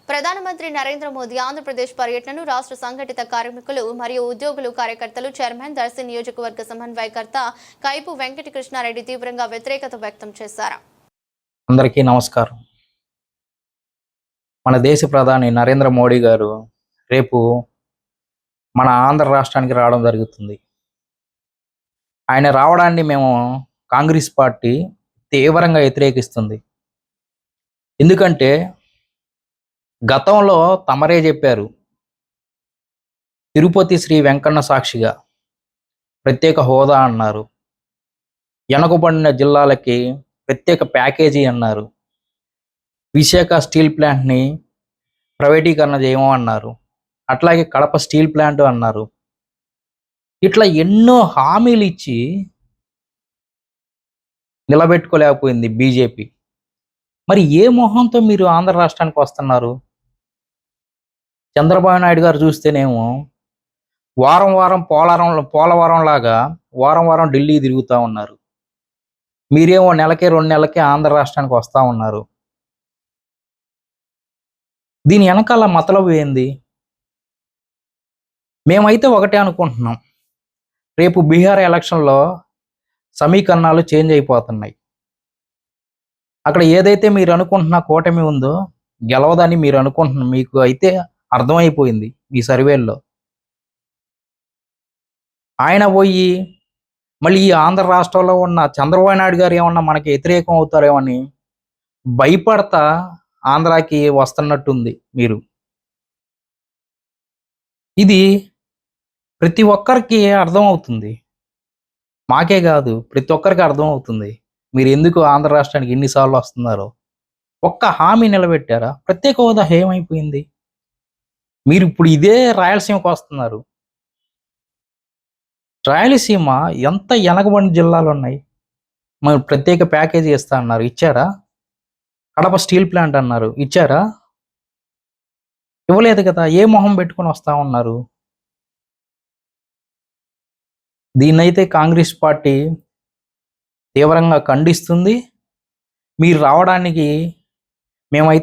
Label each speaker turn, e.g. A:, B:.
A: ప్రధానమంత్రి నరేంద్ర మోదీ ఆంధ్రప్రదేశ్ పర్యటనను రాష్ట్ర సంఘటిత కార్మికులు మరియు ఉద్యోగులు కార్యకర్తలు చైర్మన్ దర్శి నియోజకవర్గ సమన్వయకర్త కైపు వెంకట కృష్ణారెడ్డి తీవ్రంగా వ్యతిరేకత వ్యక్తం చేశారు.
B: అందరికీ నమస్కారం. మన దేశ ప్రధాని నరేంద్ర మోడీ గారు రేపు మన ఆంధ్ర రాష్ట్రానికి రావడం జరుగుతుంది. ఆయన రావడాన్ని మేము కాంగ్రెస్ పార్టీ తీవ్రంగా వ్యతిరేకిస్తుంది. ఎందుకంటే గతంలో తమరే చెప్పారు, తిరుపతి శ్రీ వెంకన్న సాక్షిగా ప్రత్యేక హోదా అన్నారు, వెనుకబడిన జిల్లాలకి ప్రత్యేక ప్యాకేజీ అన్నారు, విశాఖ స్టీల్ ప్లాంట్ని ప్రైవేటీకరణ చేయమో అన్నారు, అట్లాగే కడప స్టీల్ ప్లాంట్ అన్నారు. ఇట్లా ఎన్నో హామీలు ఇచ్చి నిలబెట్టుకోలేకపోయింది బీజేపీ. మరి ఏ మొహంతో మీరు ఆంధ్ర రాష్ట్రానికి వస్తున్నారు? చంద్రబాబు నాయుడు గారు చూస్తేనేమో వారం వారం పోలవరం లాగా వారం వారం ఢిల్లీ తిరుగుతూ ఉన్నారు. మీరేమో నెలకే 2 నెలలకే ఆంధ్ర రాష్ట్రానికి వస్తూ ఉన్నారు. దీని వెనకాల మతలబు ఏంది? మేమైతే ఒకటే అనుకుంటున్నాం, రేపు బీహార్ ఎలక్షన్లో సమీకరణాలు చేంజ్ అయిపోతున్నాయి. అక్కడ ఏదైతే మీరు అనుకుంటున్న కూటమి ఉందో గెలవదని మీరు అనుకుంటున్న మీకు అయితే అర్థమైపోయింది ఈ సర్వేల్లో. ఆయన పోయి మళ్ళీ ఈ ఆంధ్ర రాష్ట్రంలో ఉన్న చంద్రబాబు నాయుడు గారు ఏమన్నా మనకి వ్యతిరేకం అవుతారేమని భయపడతా ఆంధ్రాకి వస్తున్నట్టుంది మీరు. ఇది ప్రతి ఒక్కరికి అర్థమవుతుంది, మాకే కాదు ప్రతి ఒక్కరికి అర్థమవుతుంది మీరు ఎందుకు ఆంధ్ర రాష్ట్రానికి ఎన్నిసార్లు వస్తున్నారో. ఒక్క హామీ నిలబెట్టారా? ప్రత్యేక హోదా ఏమైపోయింది? మీరు ఇప్పుడు ఇదే రాయలసీమకు వస్తున్నారు. రాయలసీమ ఎంత వెనకబడిన జిల్లాలు ఉన్నాయి, మరి ప్రత్యేక ప్యాకేజీ ఇస్తా అన్నారు, ఇచ్చారా? కడప స్టీల్ ప్లాంట్ అన్నారు, ఇచ్చారా? ఇవ్వలేదు కదా. ఏ మొహం పెట్టుకొని వస్తా ఉన్నారు? దీన్నైతే కాంగ్రెస్ పార్టీ తీవ్రంగా ఖండిస్తుంది. మీరు రావడానికి మేమైతే